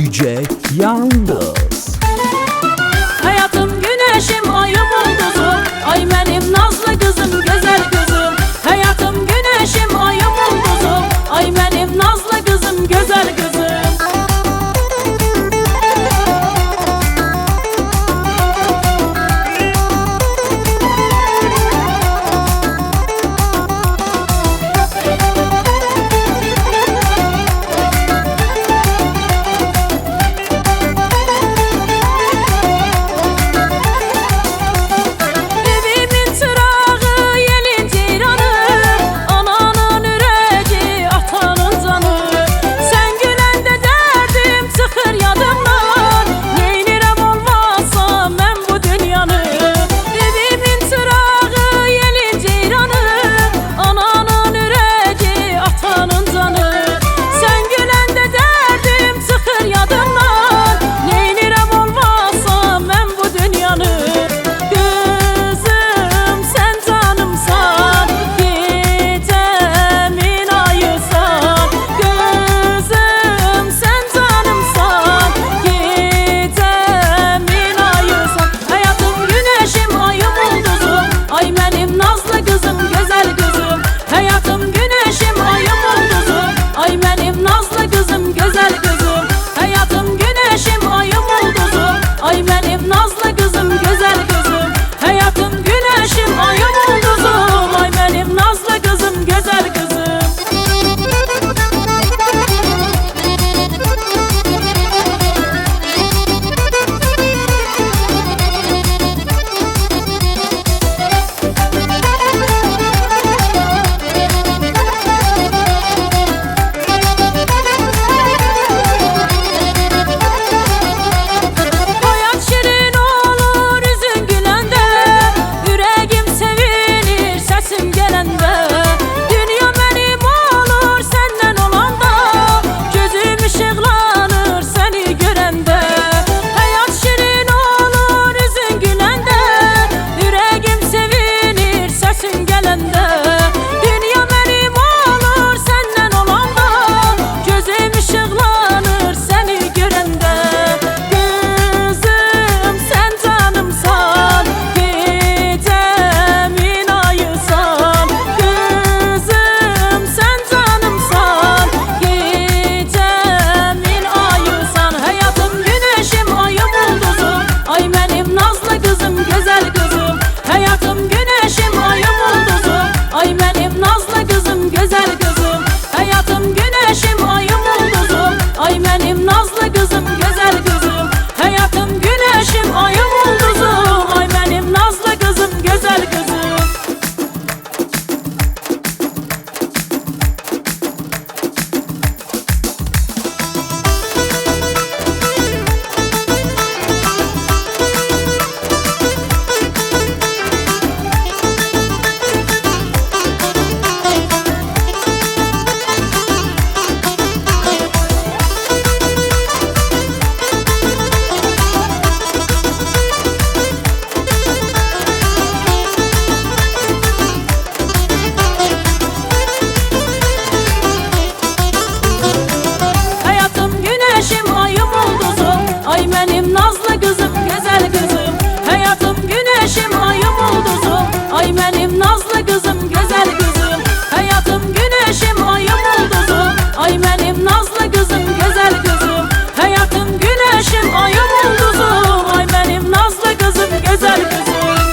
Yüce Yalnız. Hayatım güneşim, ayım ulduzum, ay benim nazlı kızım, güzel kızım. Hayatım güneşim, ayım ulduzum, ay benim nazlı kızım, güzel kızım.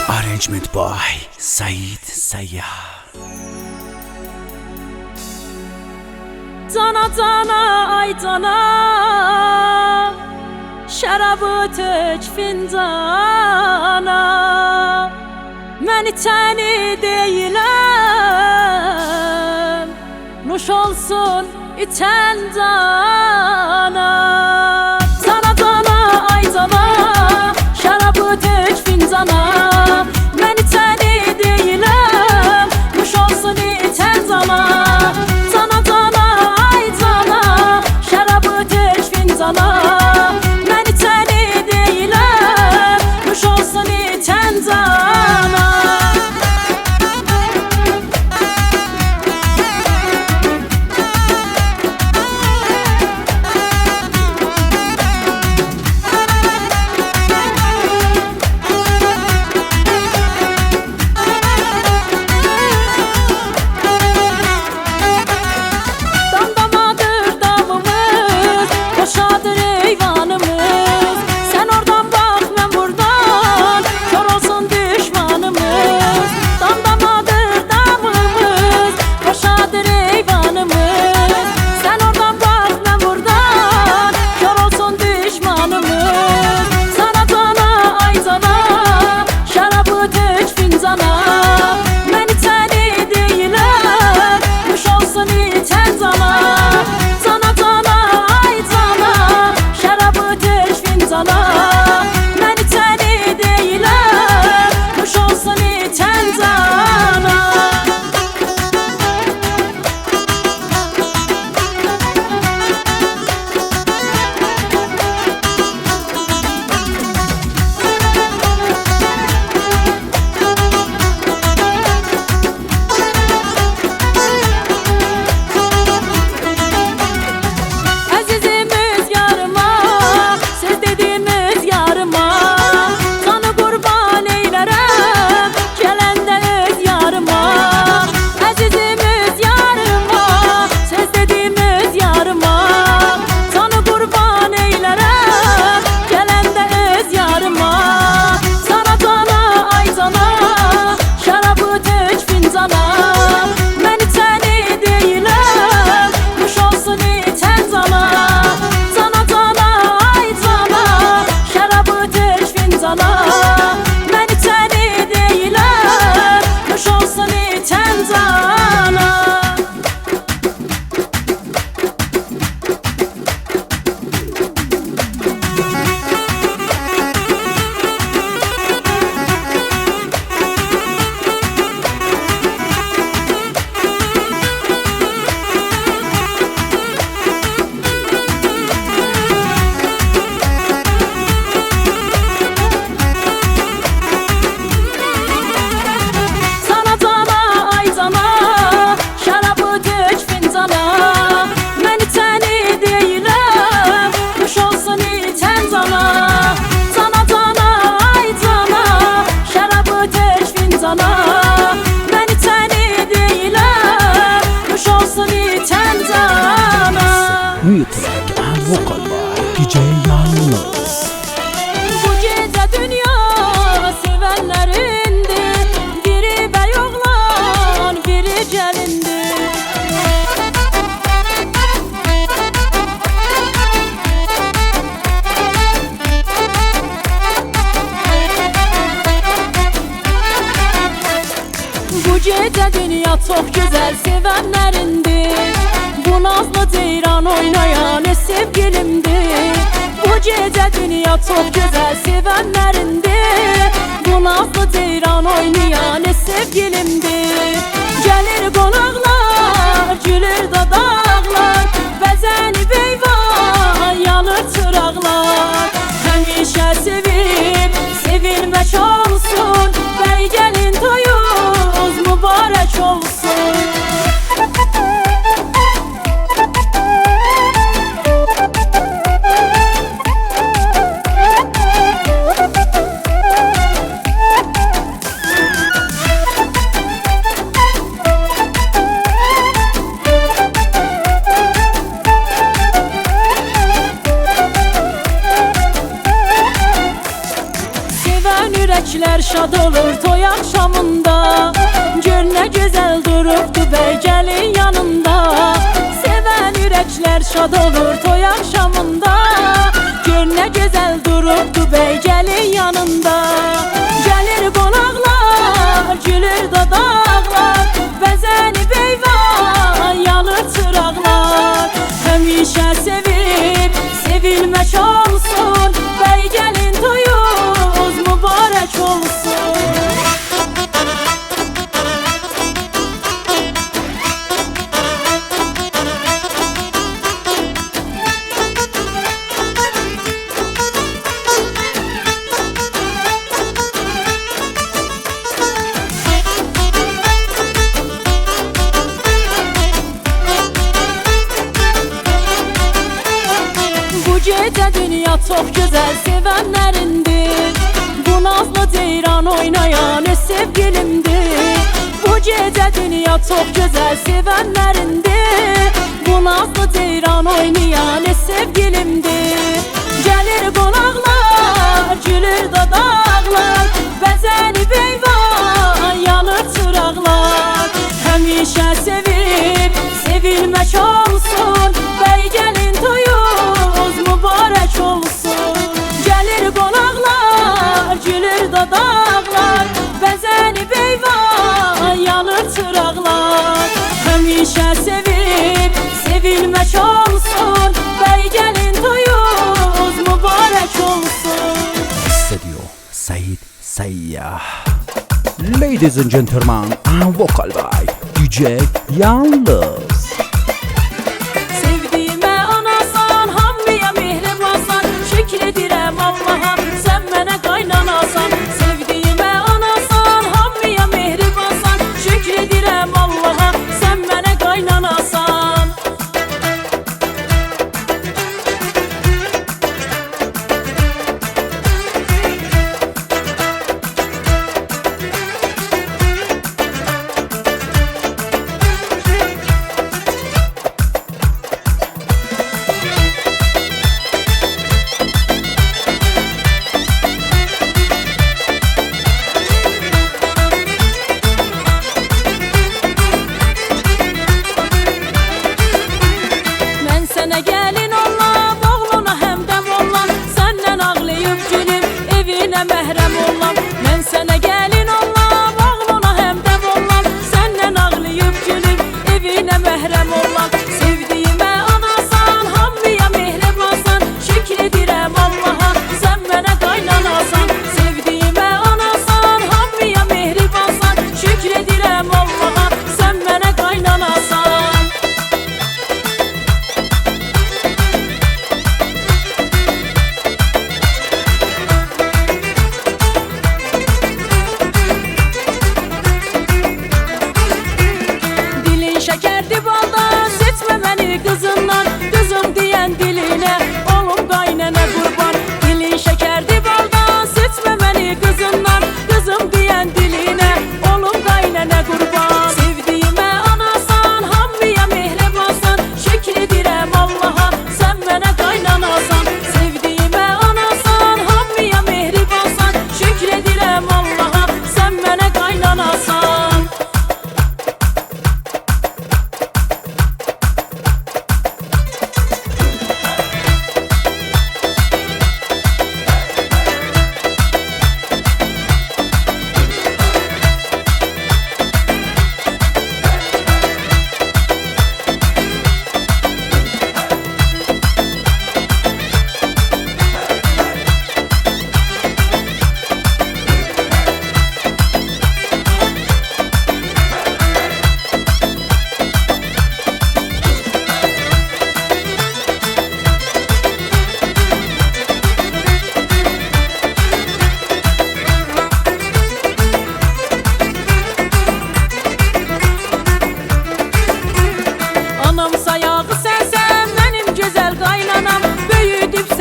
Arrangement by Said Sayyar. Cana cana ay cana, şərabı tök fincana. Mən içəni deyiləm, nuş olsun içən cana. Cana cana ay cana, şərabı tök fincana. Mən içəni deyiləm, nuş olsun içən cana. Cana cana ay cana, şərabı tök fincana. Mən içəni deyiləm, nuş olsun içən cana. dünya çok güzel sevenlerindir. Bu nazlı ceyran oynayan sevgilimdir. Bu gece dünya çok güzel sevenlerindir. Bu nazlı ceyran oynayan sevgilimdir. Gelir konaklar, gülür da dağlar, bəzəni beyvan yanır çıraqlar. Həmişə sevib, sevilmək olsun, bəy gəlin toyuz mübarək olsun. Ürəklər şad olur toy axşamında. Gör nə gözəl durubdu bəy gəlin yanında. Sevən ürəklər şad olur toy axşamında. Gör nə gözəl durubdu bəy gəlin yanında. Gəlir qonaqlar, gülür da dağlar, bəzəni beyvan yanır çıraqlar. Həmişə sevib, sevilmək olsun, bəy gəlin toyuz mübarək olsun. Bu gece dünya çok güzel sevenlerindir. Bu nazlı ceyran oynayan sevgilimdir. Bu gece dünya çok güzel sevenlerindir. Bu nazlı ceyran oynayan sevgilimdir. Gelir konaklar, gülür da dağlar, bəzəni beyvan yanır çıraqlar. Həmişə sevib, sevilmək olsun, bəy gəlin toyuz mübarək olsun. Gəlir qonaqlar, gülür da dağlar, bəzəni beyvan yanır çıraqlar. Həmişə sevib, sevilmək olsun, bəy gəlin toyuz mübarək olsun. استوديو سعيد سياح. Ladies and gentlemen, vocal by DJ Yalnız. Sevdiğime anasan, hamıya mehribasan, şükür edirəm Allaha, sən mənə qaynanasan. Sevdiğime anasan, hamıya mehribasan, şükür edirəm Allaha, sən mənə qaynanasan.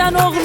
sen oğlum